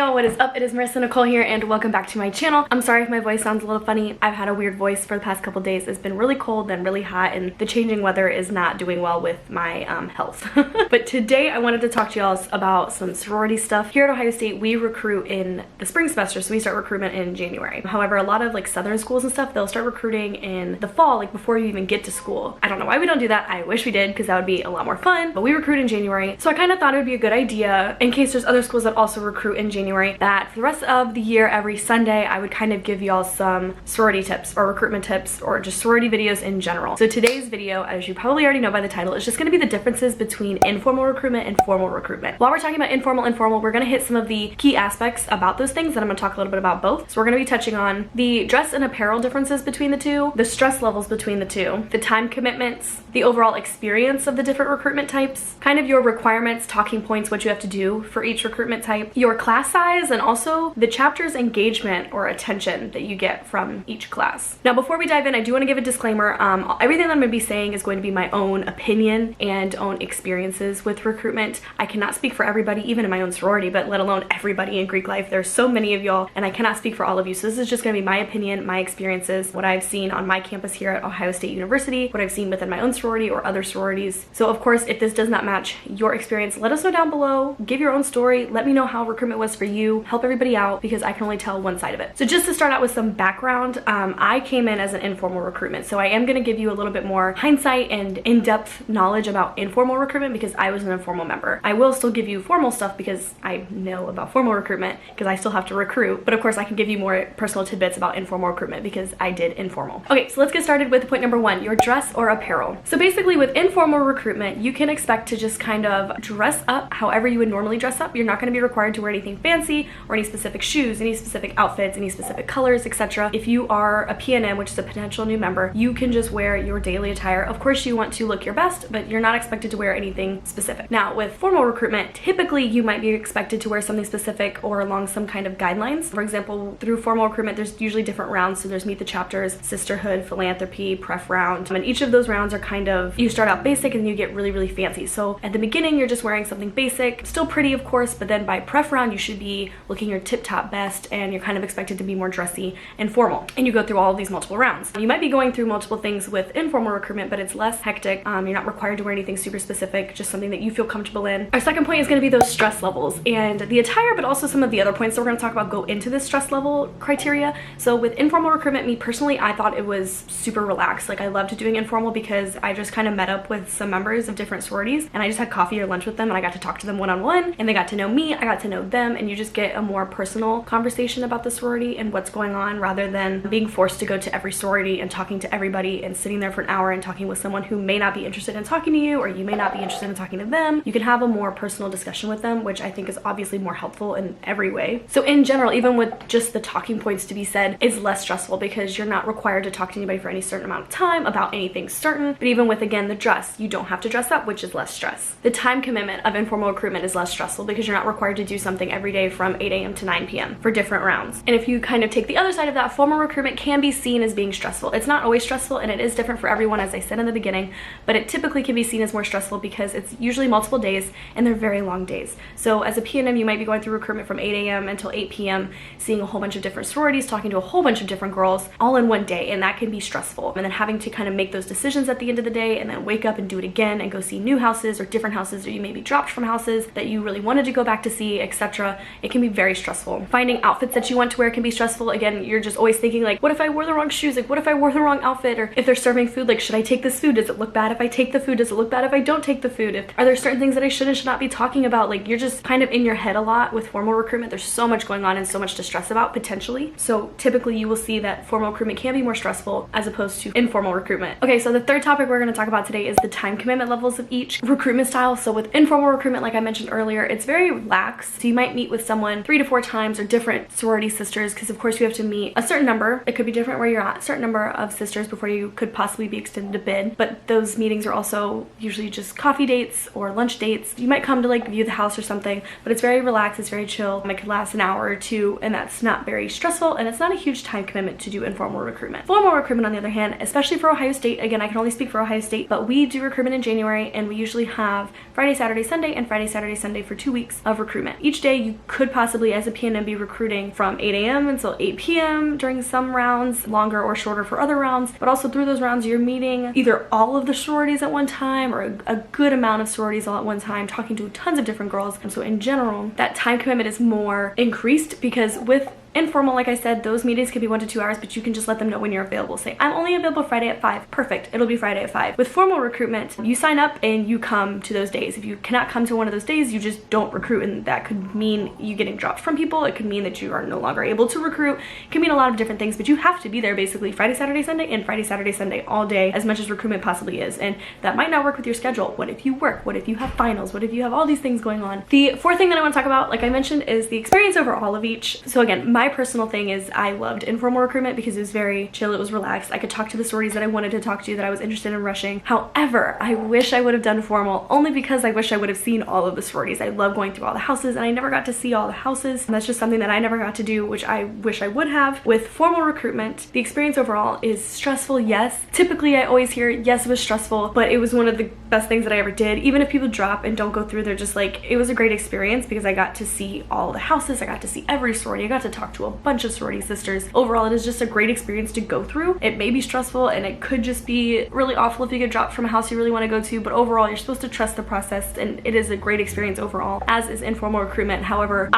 y'all, what is up? It is Marissa Nicole here and welcome back to my channel. I'm sorry if my voice sounds a little funny. I've had a weird voice for the past couple days. It's been really cold and really hot and the changing weather is not doing well with my health. But today I wanted to talk to y'all about some sorority stuff. Here at Ohio State, we recruit in the spring semester, so we start recruitment in January. However, a lot of like southern schools and stuff, they'll start recruiting in the fall, like before you even get to school. I don't know why we don't do that. I wish we did because that would be a lot more fun, but we recruit in January. So I kind of thought it would be a good idea, in case there's other schools that also recruit in January, that for the rest of the year, every Sunday, I would kind of give y'all some sorority tips or recruitment tips or just sorority videos in general. So today's video, as you probably already know by the title, is just going to be the differences between informal recruitment and formal recruitment. While we're talking about informal, we're going to hit some of the key aspects about those things, and I'm going to talk a little bit about both. So we're going to be touching on the dress and apparel differences between the two, the stress levels between the two, the time commitments, the overall experience of the different recruitment types, kind of your requirements, talking points, what you have to do for each recruitment type, your class size, and also the chapter's engagement or attention that you get from each class. Now, before we dive in, I do want to give a disclaimer. Everything that I'm going to be saying is going to be my own opinion and own experiences with recruitment. I cannot speak for everybody, even in my own sorority, but let alone everybody in Greek life. There's so many of y'all, and I cannot speak for all of you. So this is just going to be my opinion, my experiences, what I've seen on my campus here at Ohio State University, what I've seen within my own sorority or other sororities. So of course, if this does not match your experience, let us know down below. Give your own story. Let me know how recruitment was for you. Help everybody out, because I can only tell one side of it. So just to start out with some background, I came in as an informal recruitment. So I am going to give you a little bit more hindsight and in-depth knowledge about informal recruitment because I was an informal member. I will still give you formal stuff because I know about formal recruitment because I still have to recruit. But of course, I can give you more personal tidbits about informal recruitment because I did informal. Okay, so let's get started with point number one, your dress or apparel. So basically with informal recruitment, you can expect to just kind of dress up however you would normally dress up. You're not going to be required to wear anything fancy or any specific shoes, any specific outfits, any specific colors, etc. If you are a PNM, which is a potential new member, you can just wear your daily attire. Of course, you want to look your best, but you're not expected to wear anything specific. Now, with formal recruitment, typically you might be expected to wear something specific or along some kind of guidelines. For example, through formal recruitment, there's usually different rounds. So there's Meet the Chapters, Sisterhood, Philanthropy, Pref round. And each of those rounds are kind of, you start out basic and you get really, really fancy. So at the beginning, you're just wearing something basic, still pretty, of course, but then by Pref round, you should be looking your tip-top best and you're kind of expected to be more dressy and formal. And you go through all of these multiple rounds. You might be going through multiple things with informal recruitment, but it's less hectic. You're not required to wear anything super specific, just something that you feel comfortable in. Our second point is going to be those stress levels and the attire, but also some of the other points that we're going to talk about go into this stress level criteria. So with informal recruitment, me personally, I thought it was super relaxed. Like I loved doing informal because I just kind of met up with some members of different sororities and I just had coffee or lunch with them and I got to talk to them one-on-one and they got to know me, I got to know them, and you just get a more personal conversation about the sorority and what's going on rather than being forced to go to every sorority and talking to everybody and sitting there for an hour and talking with someone who may not be interested in talking to you or you may not be interested in talking to them. You can have a more personal discussion with them, which I think is obviously more helpful in every way. So in general, even with just the talking points to be said, is less stressful because you're not required to talk to anybody for any certain amount of time about anything certain. But even with, again, the dress, you don't have to dress up, which is less stress. The time commitment of informal recruitment is less stressful because you're not required to do something every day from 8 a.m. to 9 p.m. for different rounds. And if you kind of take the other side of that, formal recruitment can be seen as being stressful. It's not always stressful and it is different for everyone, as I said in the beginning, but it typically can be seen as more stressful because it's usually multiple days and they're very long days. So as a PNM, you might be going through recruitment from 8 a.m. until 8 p.m., seeing a whole bunch of different sororities, talking to a whole bunch of different girls all in one day, and that can be stressful. And then having to kind of make those decisions at the end of the day and then wake up and do it again and go see new houses or different houses, or you may be dropped from houses that you really wanted to go back to see, etc. It can be very stressful. Finding outfits that you want to wear can be stressful. Again, you're just always thinking like, what if I wore the wrong shoes? Like, what if I wore the wrong outfit? Or if they're serving food, like, should I take this food? Does it look bad if I take the food? Does it look bad if I don't take the food? Are there certain things that I should and should not be talking about? Like, you're just kind of in your head a lot with formal recruitment. There's so much going on and so much to stress about potentially. So typically you will see that formal recruitment can be more stressful as opposed to informal recruitment. Okay, so the third topic we're going to talk about today is the time commitment levels of each recruitment style. So with informal recruitment, like I mentioned earlier, it's very relaxed. So you might meet with someone 3 to 4 times or different sorority sisters because of course you have to meet a certain number. It could be different where you're at, a certain number of sisters before you could possibly be extended to bid. But those meetings are also usually just coffee dates or lunch dates. You might come to like view the house or something, but it's very relaxed, it's very chill. It could last an hour or two and that's not very stressful and it's not a huge time commitment to do informal recruitment. Formal recruitment on the other hand, especially for Ohio State, again, I can only speak for Ohio State, but we do recruitment in January and we usually have Friday, Saturday, Sunday and Friday, Saturday, Sunday for 2 weeks of recruitment. Each day you could possibly as a PNM be recruiting from 8 a.m. until 8 p.m. during some rounds, longer or shorter for other rounds, but also through those rounds you're meeting either all of the sororities at one time or a good amount of sororities all at one time, talking to tons of different girls. And so in general, that time commitment is more increased, because with informal, like I said, those meetings can be 1 to 2 hours, but you can just let them know when you're available. Say, I'm only available Friday at 5. Perfect. It'll be Friday at 5. With formal recruitment, you sign up and you come to those days. If you cannot come to one of those days, you just don't recruit, and that could mean you getting dropped from people. It could mean that you are no longer able to recruit. It can mean a lot of different things, but you have to be there basically Friday, Saturday, Sunday, and Friday, Saturday, Sunday all day, as much as recruitment possibly is. And that might not work with your schedule. What if you work? What if you have finals? What if you have all these things going on? The fourth thing that I want to talk about, like I mentioned, is the experience overall of each. So again, my personal thing is I loved informal recruitment because it was very chill, it was relaxed. I could talk to the sororities that I wanted to talk to, that I was interested in rushing. However, I wish I would have done formal, only because I wish I would have seen all of the sororities. I love going through all the houses, and I never got to see all the houses, and that's just something that I never got to do, which I wish I would have. With formal recruitment, the experience overall is stressful, yes. Typically I always hear, yes, it was stressful, but it was one of the best things that I ever did. Even if people drop and don't go through, they're just like, it was a great experience because I got to see all the houses, I got to see every sorority, I got to talk to a bunch of sorority sisters. Overall, it is just a great experience to go through. It may be stressful and it could just be really awful if you get dropped from a house you really want to go to, but overall you're supposed to trust the process, and it is a great experience overall, as is informal recruitment. However,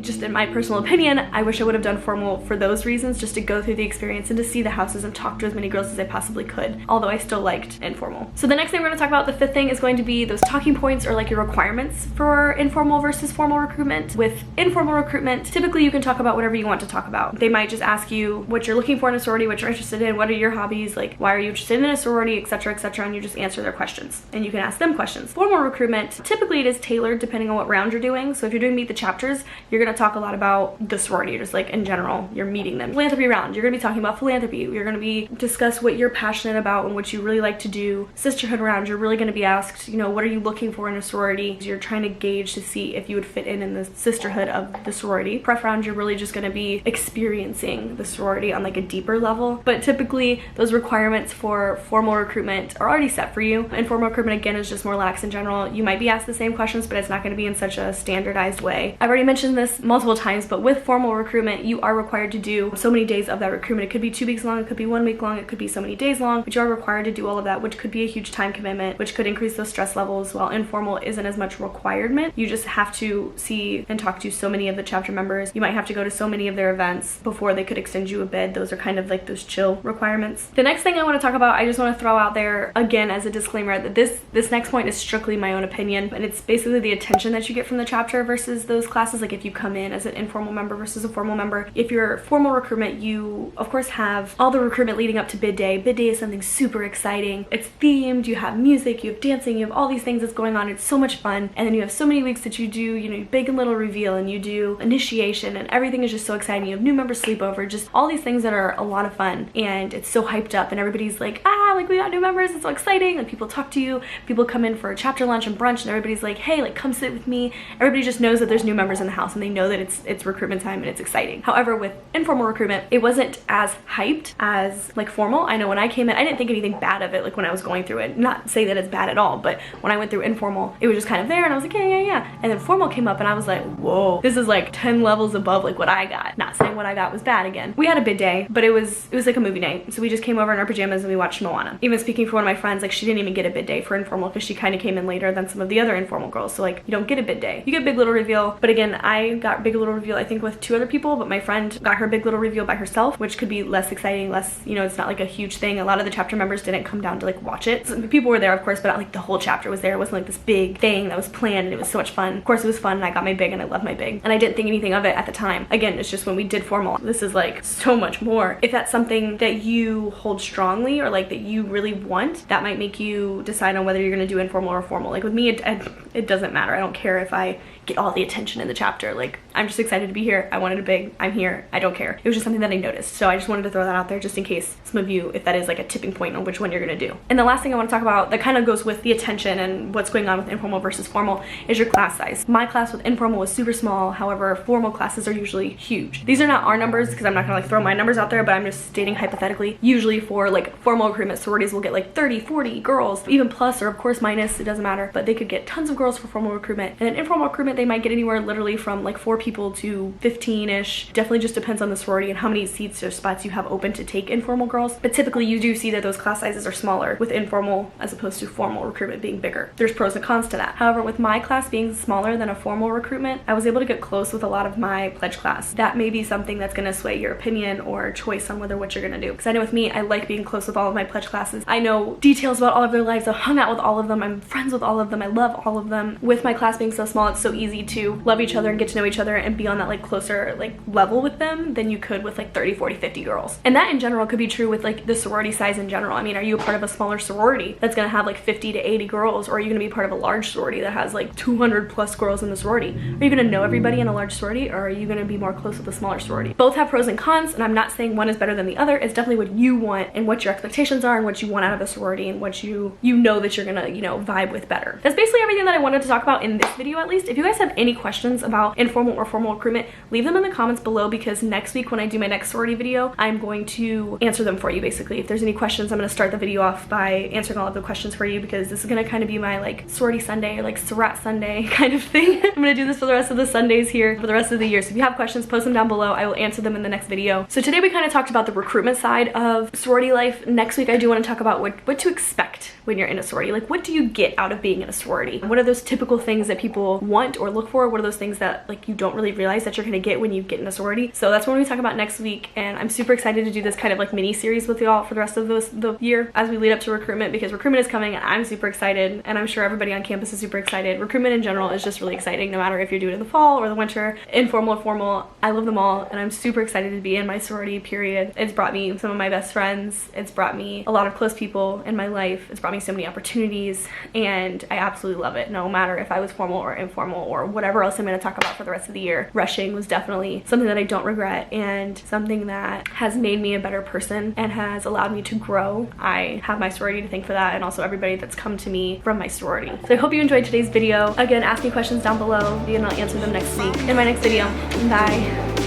just in my personal opinion, I wish I would have done formal for those reasons, just to go through the experience and to see the houses and talk to as many girls as I possibly could, although I still liked informal. So the next thing we're going to talk about, the fifth thing, is going to be those talking points, or like your requirements for informal versus formal recruitment. With informal recruitment, typically you can talk about whatever you want to talk about. They might just ask you what you're looking for in a sorority, what you're interested in, what are your hobbies, like why are you interested in a sorority, etc., etc., and you just answer their questions and you can ask them questions. Formal recruitment, typically it is tailored depending on what round you're doing. So if you're doing meet the chapters, you're going to talk a lot about the sorority, just like in general, you're meeting them. Philanthropy round, you're going to be talking about philanthropy. You're going to be discuss what you're passionate about and what you really like to do. Sisterhood round, you're really going to be asked, you know, what are you looking for in a sorority? You're trying to gauge to see if you would fit in the sisterhood of the sorority. Prep round, you're really just going to be experiencing the sorority on like a deeper level, but typically those requirements for formal recruitment are already set for you. Informal recruitment, again, is just more lax in general. You might be asked the same questions, but it's not going to be in such a standardized way. I've already mentioned this multiple times, but with formal recruitment, you are required to do so many days of that recruitment. It could be 2 weeks long, it could be 1 week long, it could be so many days long, but you are required to do all of that, which could be a huge time commitment, which could increase those stress levels, while informal isn't as much requirement. You just have to see and talk to so many of the chapter members. You might have to go to so many of their events before they could extend you a bid. Those are kind of like those chill requirements. The next thing I want to talk about, I just want to throw out there again as a disclaimer that this next point is strictly my own opinion, and it's basically the attention that you get from the chapter versus those classes. Like if you come in as an informal member versus a formal member, if you're formal recruitment, you of course have all the recruitment leading up to bid day. Bid day is something super exciting. It's themed, you have music, you have dancing, you have all these things that's going on. It's so much fun, and then you have so many weeks that you do, you know, big and little reveal, and you do initiation, and everything is just so exciting. You have new member sleepover, just all these things that are a lot of fun, and it's so hyped up, and everybody's like, like we got new members, it's so exciting, and people talk to you, people come in for a chapter lunch and brunch, and everybody's like, hey, like come sit with me. Everybody just knows that there's new members in the house, and they know that it's recruitment time and it's exciting. However, with informal recruitment, it wasn't as hyped as like formal. I know when I came in, I didn't think anything bad of it, like when I was going through it. Not say that it's bad at all, but when I went through informal, it was just kind of there, and I was like, yeah. And then formal came up, and I was like, whoa, this is like 10 levels above like what I got. Not saying what I got was bad again. We had a bid day, but it was like a movie night. So we just came over in our pajamas and we watched Moana. Even speaking for one of my friends, like she didn't even get a bid day for informal because she kind of came in later than some of the other informal girls. So like you don't get a bid day. You get big little reveal. But again, I got big little reveal I think with 2 other people, but my friend got her big little reveal by herself, which could be less exciting, less, you know, it's not like a huge thing. A lot of the chapter members didn't come down to like watch it. So people were there, of course, but not like the whole chapter was there. It wasn't like this big thing that was planned, and it was so much fun. Of course it was fun, and I got my big, and I loved my big, and I didn't think anything of it at the time. Again, it's just when we did formal, this is like so much more. If that's something that you hold strongly, or like that you really want, that might make you decide on whether you're going to do informal or formal. Like with me, it doesn't matter. I don't care if I get all the attention in the chapter. Like I'm just excited to be here. I wanted a big, I'm here. I don't care. It was just something that I noticed. So I just wanted to throw that out there just in case some of you, if that is like a tipping point on which one you're going to do. And the last thing I want to talk about that kind of goes with the attention and what's going on with informal versus formal is your class size. My class with informal was super small. However, formal classes are usually huge. These are not our numbers because I'm not going to like throw my numbers out there, but I'm just stating hypothetically. Usually for like formal recruitment, sororities will get like 30, 40 girls, even plus or of course minus, it doesn't matter, but they could get tons of girls for formal recruitment. And then informal recruitment, they might get anywhere literally from like 4 people to 15-ish. Definitely just depends on the sorority and how many seats or spots you have open to take informal girls. But typically you do see that those class sizes are smaller with informal as opposed to formal recruitment being bigger. There's pros and cons to that. However, with my class being smaller than a formal recruitment, I was able to get close with a lot of my pledge class. That may be something that's going to sway your opinion or choice on whether what you're going to do. Because I know with me, I like being close with all of my pledge classes. I know details about all of their lives. I've hung out with all of them. I'm friends with all of them. I love all of them. With my class being so small, it's so easy to love each other and get to know each other and be on that like closer like level with them than you could with like 30, 40, 50 girls. And that in general could be true with like the sorority size in general. I mean, are you a part of a smaller sorority that's going to have like 50 to 80 girls, or are you going to be part of a large sorority that has like 200 plus girls in the sorority? Are you going to know everybody in a large sorority, or are you going to be more close with a smaller sorority? Both have pros and cons, and I'm not saying one is better than the other. It's definitely what you want and what your expectations are and what you want out of a sorority and what you know that you're gonna, you know, vibe with better. That's basically everything that I wanted to talk about in this video, at least. If you guys have any questions about informal or formal recruitment, leave them in the comments below, because next week when I do my next sorority video, I'm going to answer them for you. Basically, if there's any questions, I'm going to start the video off by answering all of the questions for you, because this is going to kind of be my like sorority Sunday or like Sororette Sunday kind of thing. I'm going to do this for the rest of the Sundays here for the rest of the year. So if you have questions, post them down below. I will answer them in the next video. So today we kind of talked about the recruitment side of sorority life. Next week I do want to talk about what to expect when you're in a sorority. Like, what do you get out of being in a sorority? What are those typical things that people want or look for? What are those things that like you don't really realize that you're going to get when you get in a sorority? So that's what we talk about next week, and I'm super excited to do this kind of like mini series with y'all for the rest of the year as we lead up to recruitment, because recruitment is coming and I'm super excited, and I'm sure everybody on campus is super excited. Recruitment in general is just really exciting, no matter if you're doing it in the fall or the winter, informal or formal. I love them all, and I'm super excited to be in my sorority, period. It's brought me some of my best friends. It's brought me a lot of close people in my life. It's brought me so many opportunities, and I absolutely love it, no matter if I was formal or informal or whatever else I'm going to talk about for the rest of the year. Rushing was definitely something that I don't regret, and something that has made me a better person and has allowed me to grow. I have my sorority to thank for that, and also everybody that's come to me from my sorority. So I hope you enjoyed today's video. Again, ask me questions down below and I'll answer them next week in my next video. Bye.